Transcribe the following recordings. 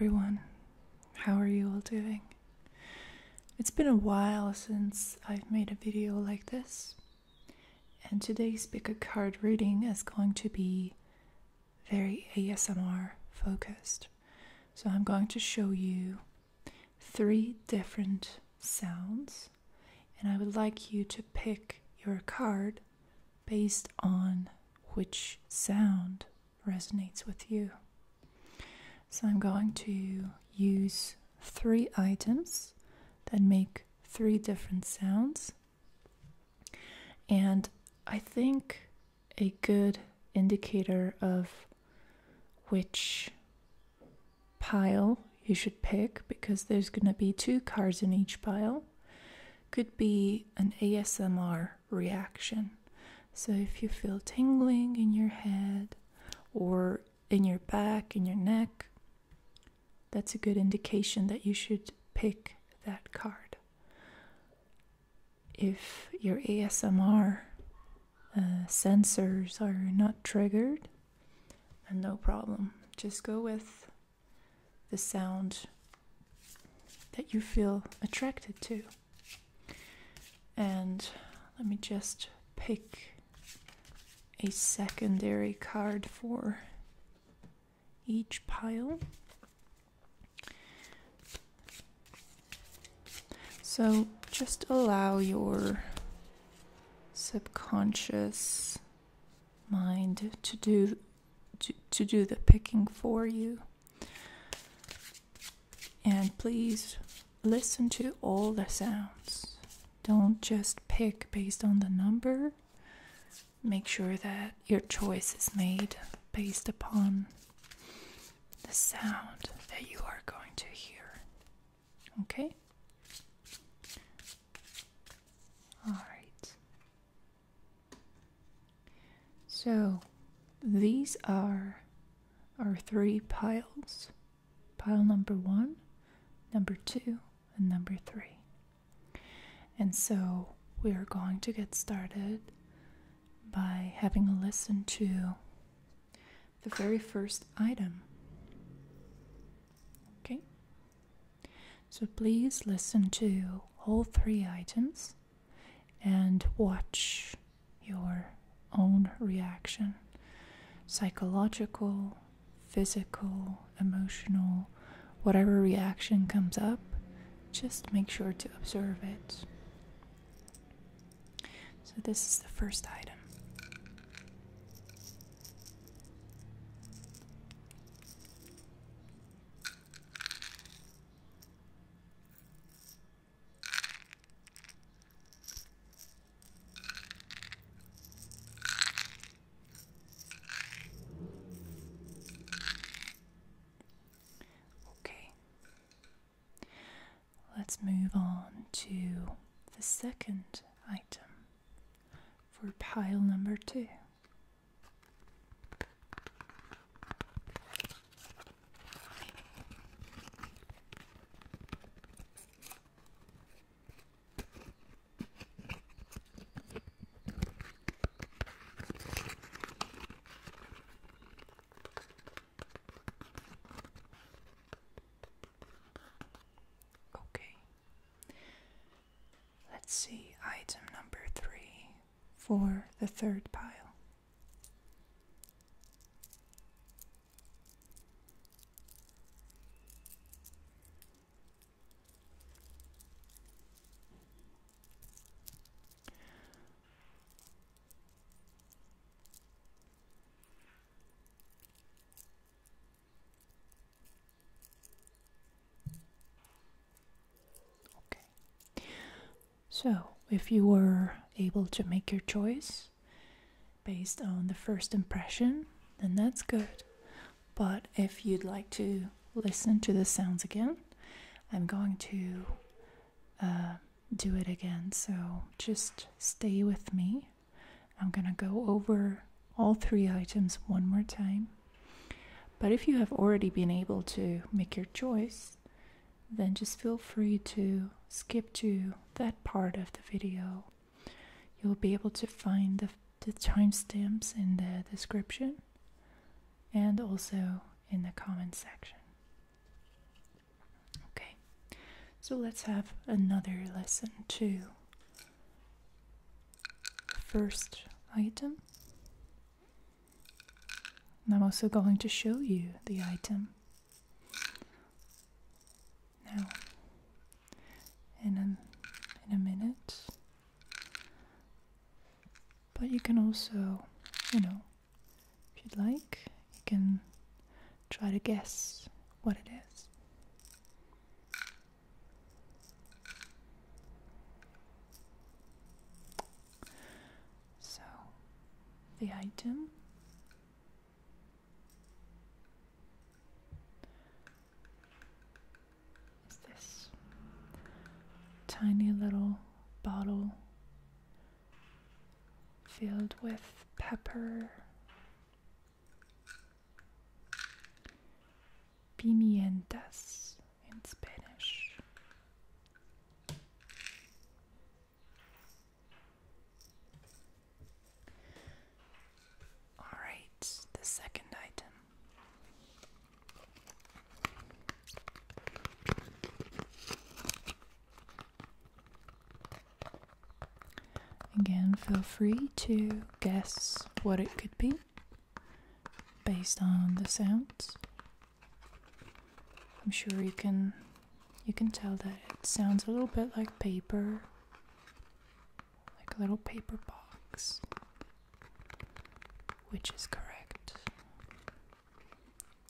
everyone. How are you all doing? It's been a while since I've made a video like this, and today's pick a card reading is going to be very ASMR focused. So I'm going to show you 3 different sounds, and I would like you to pick your card based on which sound resonates with you. So I'm going to use 3 items that make 3 different sounds. And I think a good indicator of which pile you should pick, because there's going to be 2 cards in each pile, could be an ASMR reaction. So if you feel tingling in your head or in your back, in your neck, that's a good indication that you should pick that card. If your ASMR sensors are not triggered, then no problem. Just go with the sound that you feel attracted to. And let me just pick a secondary card for each pile. So just allow your subconscious mind to do the picking for you. And please listen to all the sounds. Don't just pick based on the number. Make sure that your choice is made based upon the sound that you are going to hear. Okay? Alright. So, these are our 3 piles. Pile number 1, number 2, and number 3. And so, we are going to get started by having a listen to the very first item. Okay? So please listen to all 3 items and watch your own reaction. Psychological, physical, emotional, whatever reaction comes up, just make sure to observe it. So this is the first item. Let's move on to the second item for pile number 2. Let's see item number 3 for the third pile. So, if you were able to make your choice based on the first impression, then that's good. But if you'd like to listen to the sounds again, I'm going to do it again. So just stay with me. I'm going to go over all 3 items one more time. But if you have already been able to make your choice, then just feel free to skip to that part of the video. You'll be able to find the timestamps in the description and also in the comment section. So let's have another lesson too. First item. And I'm also going to show you the item now in a minute. But you can also, if you'd like, you can try to guess what it is. So, the item is this tiny little bottle filled with pepper, pimientas in Spanish. All right, the second item. Again, feel free to guess what it could be based on the sounds. I'm sure you can tell that it sounds a little bit like paper, like a little paper box, which is correct.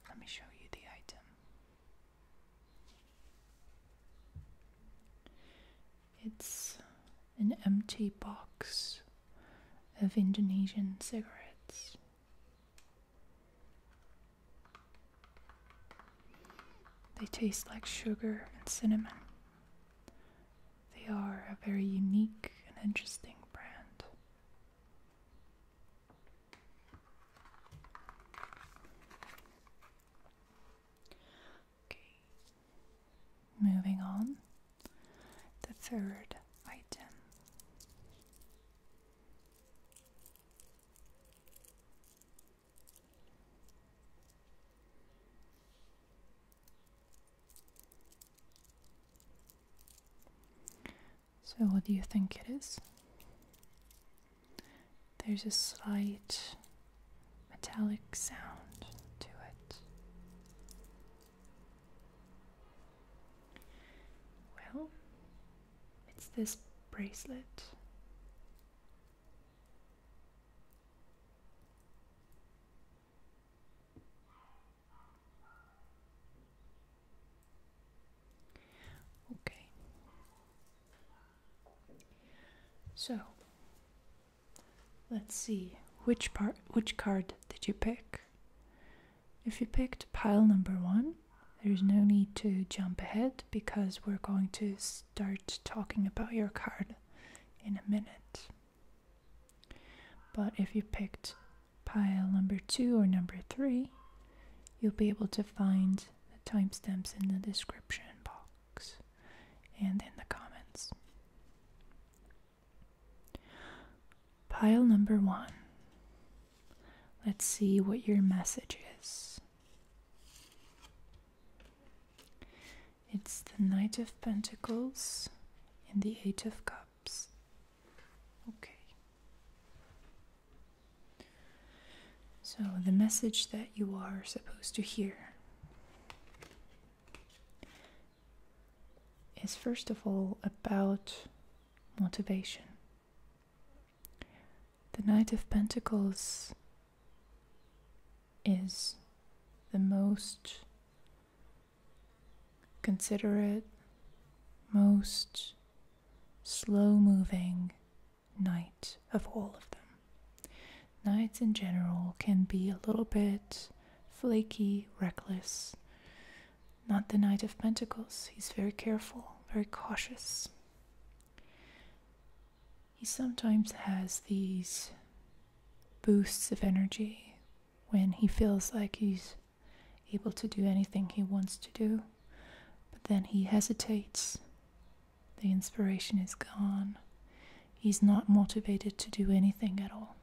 Let me show you the item. It's an empty box of Indonesian cigarettes. They taste like sugar and cinnamon. They are a very unique and interesting brand. Okay, moving on. The third item. So what do you think it is? There's a slight metallic sound to it. Well, it's this bracelet. Okay. So, let's see, which card did you pick? If you picked pile number 1, there's no need to jump ahead because we're going to start talking about your card in a minute. But if you picked pile number 2 or number 3, you'll be able to find the timestamps in the description box and in the comments. Pile number 1. Let's see what your message is. It's the Knight of Pentacles and the Eight of Cups. Okay. So the message that you are supposed to hear is first of all about motivation. The Knight of Pentacles is the most considerate, most slow-moving knight of all of them. Knights in general can be a little bit flaky, reckless. Not the Knight of Pentacles. He's very careful, very cautious. He sometimes has these boosts of energy when he feels like he's able to do anything he wants to do, but then he hesitates. The inspiration is gone. He's not motivated to do anything at all.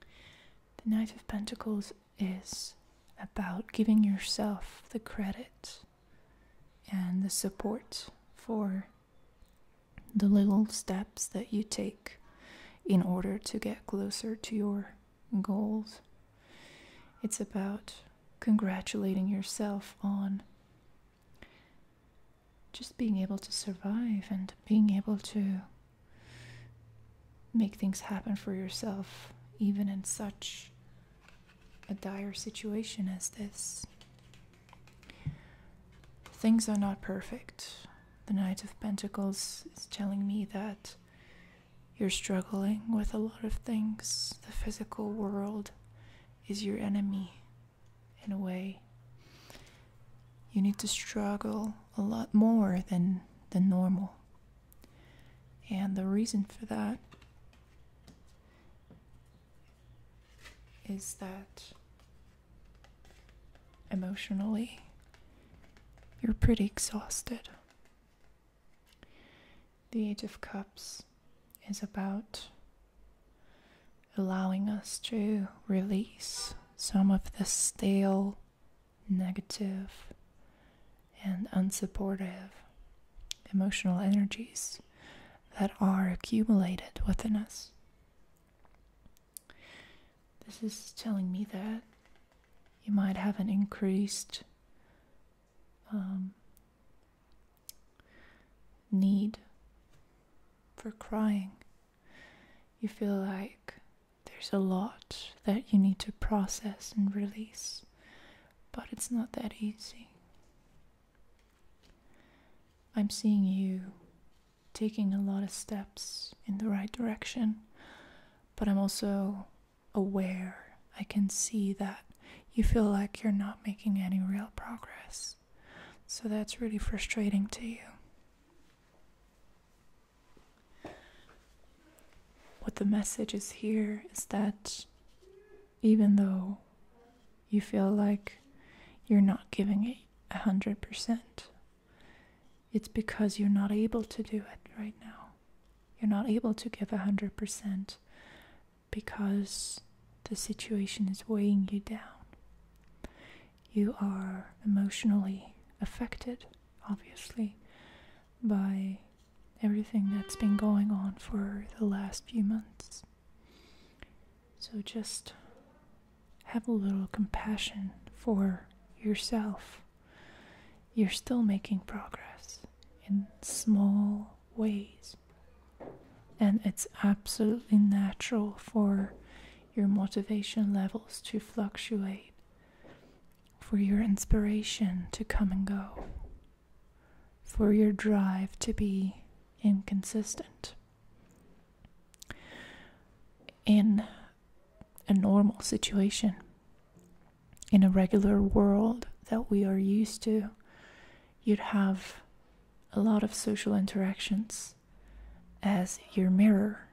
The Knight of Pentacles is about giving yourself the credit and the support for the little steps that you take in order to get closer to your goals. It's about congratulating yourself on just being able to survive and being able to make things happen for yourself, even in such a dire situation as this. Things are not perfect. The Knight of Pentacles is telling me that you're struggling with a lot of things. The physical world is your enemy in a way. You need to struggle a lot more than normal. And the reason for that is that emotionally you're pretty exhausted. The Eight of Cups is about allowing us to release some of the stale, negative, and unsupportive emotional energies that are accumulated within us. This is telling me that you might have an increased need for crying. You feel like there's a lot that you need to process and release, but it's not that easy. I'm seeing you taking a lot of steps in the right direction, but I'm also aware. I can see that you feel like you're not making any real progress. So that's really frustrating to you. What the message is here is that even though you feel like you're not giving it 100%, it's because you're not able to do it right now. You're not able to give 100% because the situation is weighing you down. You are emotionally affected, obviously, by everything that's been going on for the last few months. So just have a little compassion for yourself. You're still making progress in small ways, and it's absolutely natural for your motivation levels to fluctuate, for your inspiration to come and go, for your drive to be inconsistent. In a normal situation, in a regular world that we are used to, you'd have a lot of social interactions as your mirror,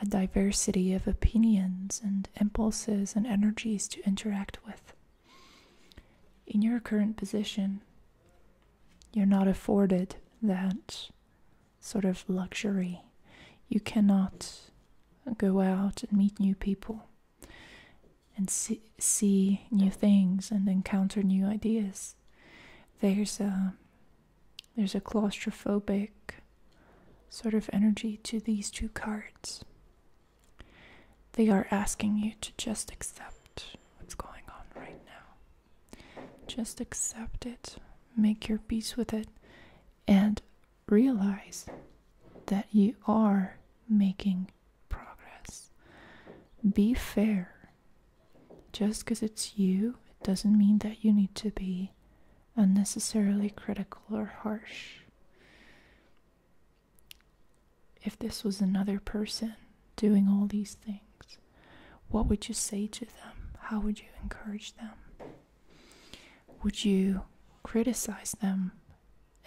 a diversity of opinions and impulses and energies to interact with. In your current position, you're not afforded that sort of luxury. You cannot go out and meet new people and see new things and encounter new ideas. There's a claustrophobic sort of energy to these two cards. They are asking you to just accept what's going on right now. Just accept it, make your peace with it, and realize that you are making progress. Be fair. Just because it's you, it doesn't mean that you need to be unnecessarily critical or harsh. If this was another person doing all these things, what would you say to them? How would you encourage them? Would you criticize them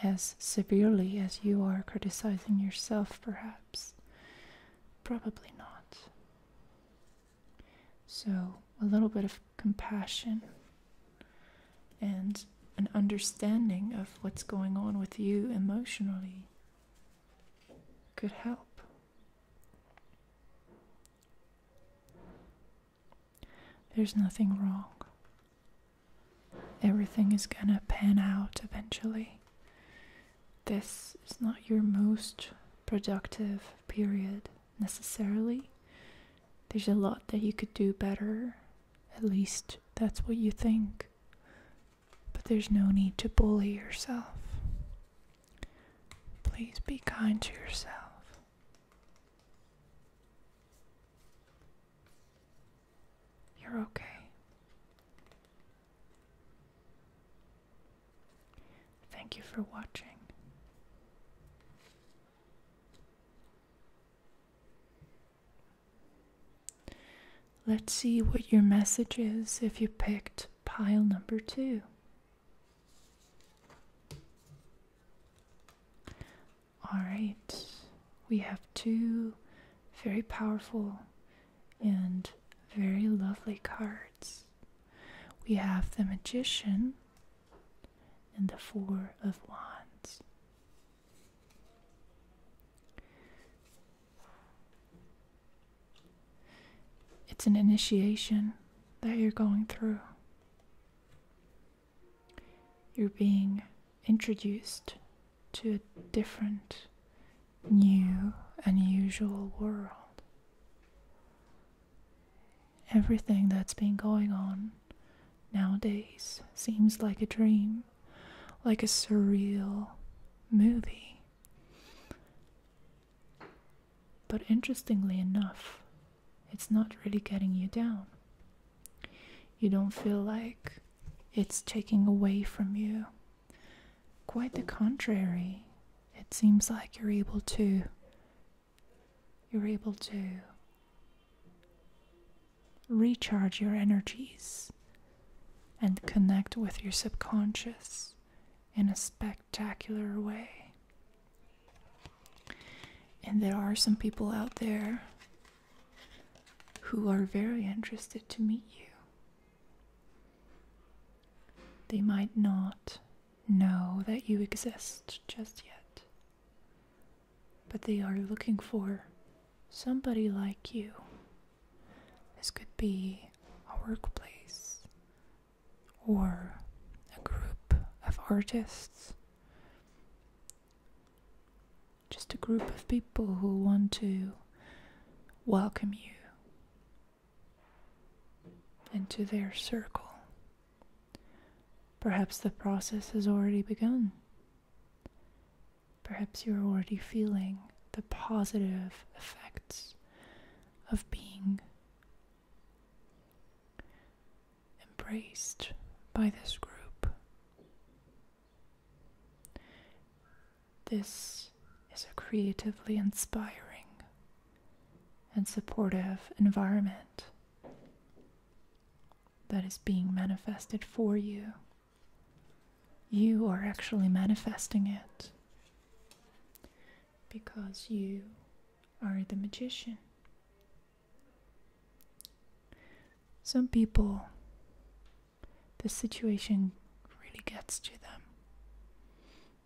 as severely as you are criticizing yourself, perhaps? Probably not. So, a little bit of compassion and an understanding of what's going on with you emotionally could help. There's nothing wrong. everything is gonna pan out eventually. This is not your most productive period necessarily. There's a lot that you could do better. At least that's what you think. But there's no need to bully yourself. Please be kind to yourself. You're okay. Thank you for watching. Let's see what your message is if you picked pile number 2. Alright, we have 2 very powerful and very lovely cards. We have the Magician and the 4 of Wands. It's an initiation that you're going through. You're being introduced to a different, new, unusual world. Everything that's been going on nowadays seems like a dream, like a surreal movie. But interestingly enough, it's not really getting you down. You don't feel like it's taking away from you. Quite the contrary. It seems like you're able to recharge your energies and connect with your subconscious in a spectacular way. And there are some people out there who are very interested to meet you. They might not know that you exist just yet, but they are looking for somebody like you. This could be a workplace or a group of artists, just a group of people who want to welcome you into their circle. Perhaps the process has already begun. Perhaps you're already feeling the positive effects of being embraced by this group. This is a creatively inspiring and supportive environment that is being manifested for you. You are actually manifesting it because you are the magician. Some people, the situation really gets to them,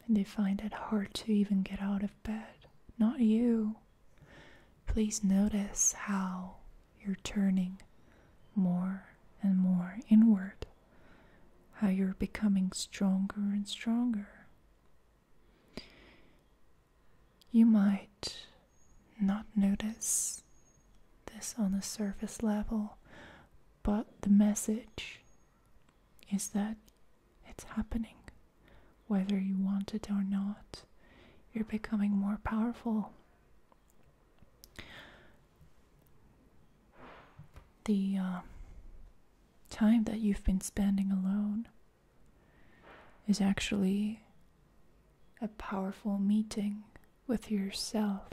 and they find it hard to even get out of bed. Not you. Please notice how you're turning more and more inward, how you're becoming stronger and stronger. You might not notice this on a surface level, but the message is that it's happening. Whether you want it or not, you're becoming more powerful. The time that you've been spending alone is actually a powerful meeting with yourself.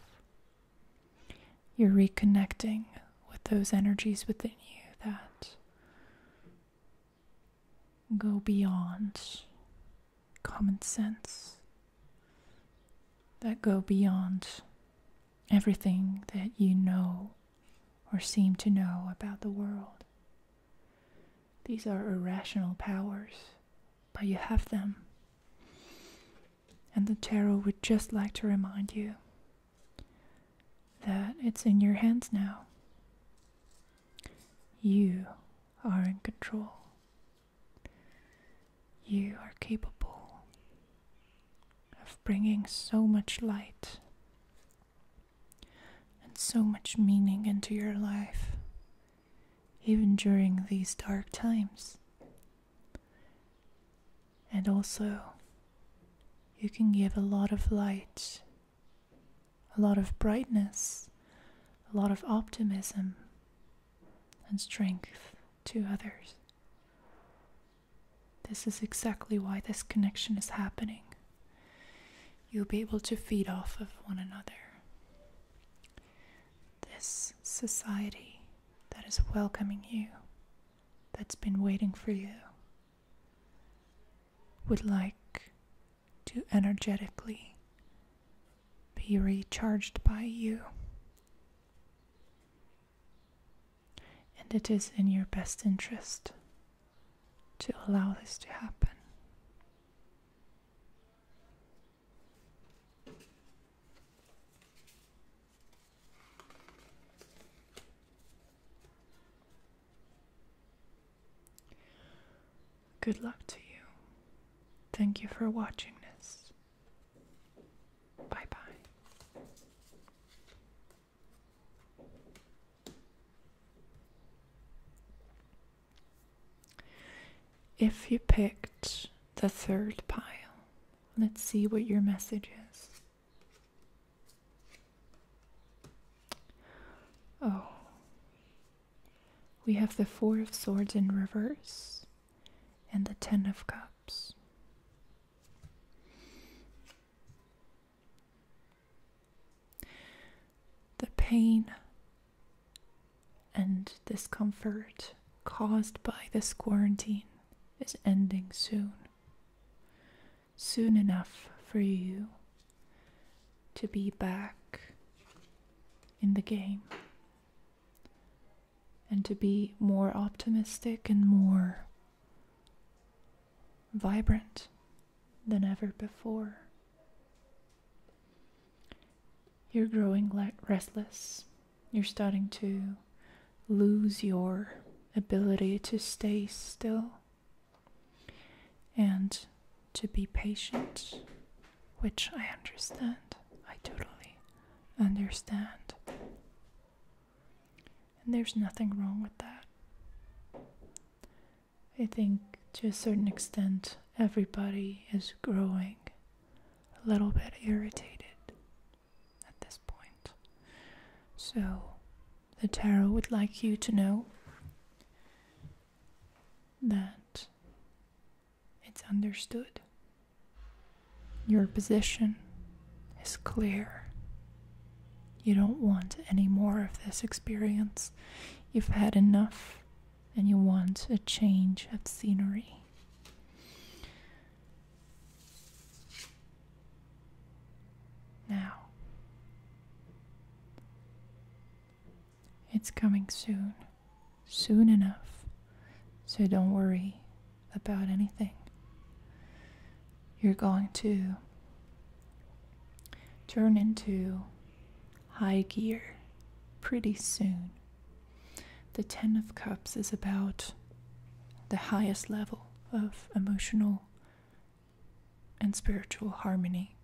You're reconnecting with those energies within you that go beyond common sense, that go beyond everything that you know or seem to know about the world. These are irrational powers, but you have them. And the tarot would just like to remind you that it's in your hands now. You are in control. You are capable of bringing so much light and so much meaning into your life, even during these dark times. And also, you can give a lot of light, a lot of brightness, a lot of optimism and strength to others. This is exactly why this connection is happening. You'll be able to feed off of one another. This society that is welcoming you, that's been waiting for you, would like to energetically be recharged by you. And it is in your best interest to allow this to happen. Good luck to you. Thank you for watching this. Bye bye. If you picked the third pile, let's see what your message is. Oh, we have the Four of Swords in reverse and the Ten of Cups. The pain and discomfort caused by this quarantine is ending soon. Soon enough for you to be back in the game and to be more optimistic and more vibrant than ever before. You're growing restless. You're starting to lose your ability to stay still and to be patient, which I understand. I totally understand. And there's nothing wrong with that. I think to a certain extent, everybody is growing a little bit irritated at this point. So, the tarot would like you to know that it's understood. Your position is clear. You don't want any more of this experience. You've had enough and you want a change of scenery. Now, it's coming soon. Soon enough. So don't worry about anything. You're going to turn into high gear pretty soon. The Ten of Cups is about the highest level of emotional and spiritual harmony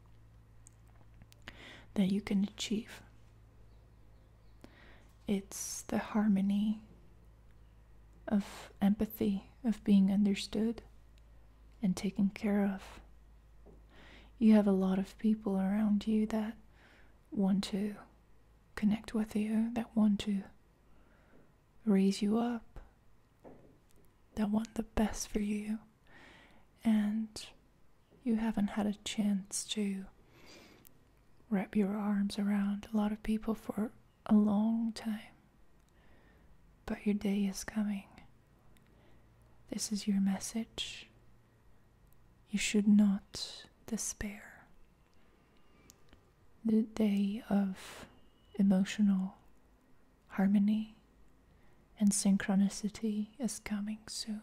that you can achieve. It's the harmony of empathy, of being understood and taken care of. You have a lot of people around you that want to connect with you, that want to raise you up, that want the best for you, and you haven't had a chance to wrap your arms around a lot of people for a long time. But your day is coming. This is your message. You should not despair. The day of emotional harmony and synchronicity is coming soon.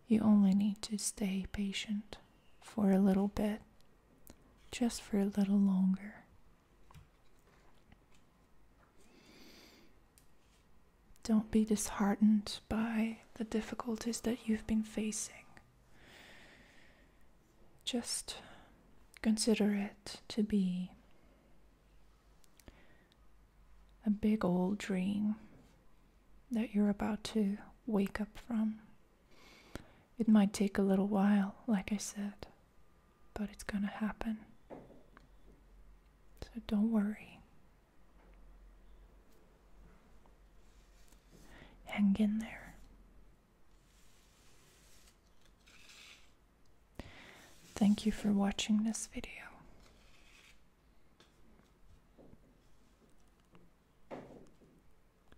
You only need to stay patient for a little bit, just for a little longer. Don't be disheartened by the difficulties that you've been facing. just consider it to be a big old dream that you're about to wake up from. It might take a little while, like I said, but it's gonna happen. So don't worry. Hang in there. Thank you for watching this video.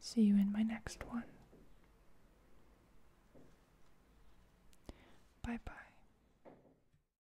See you in my next one. Bye bye.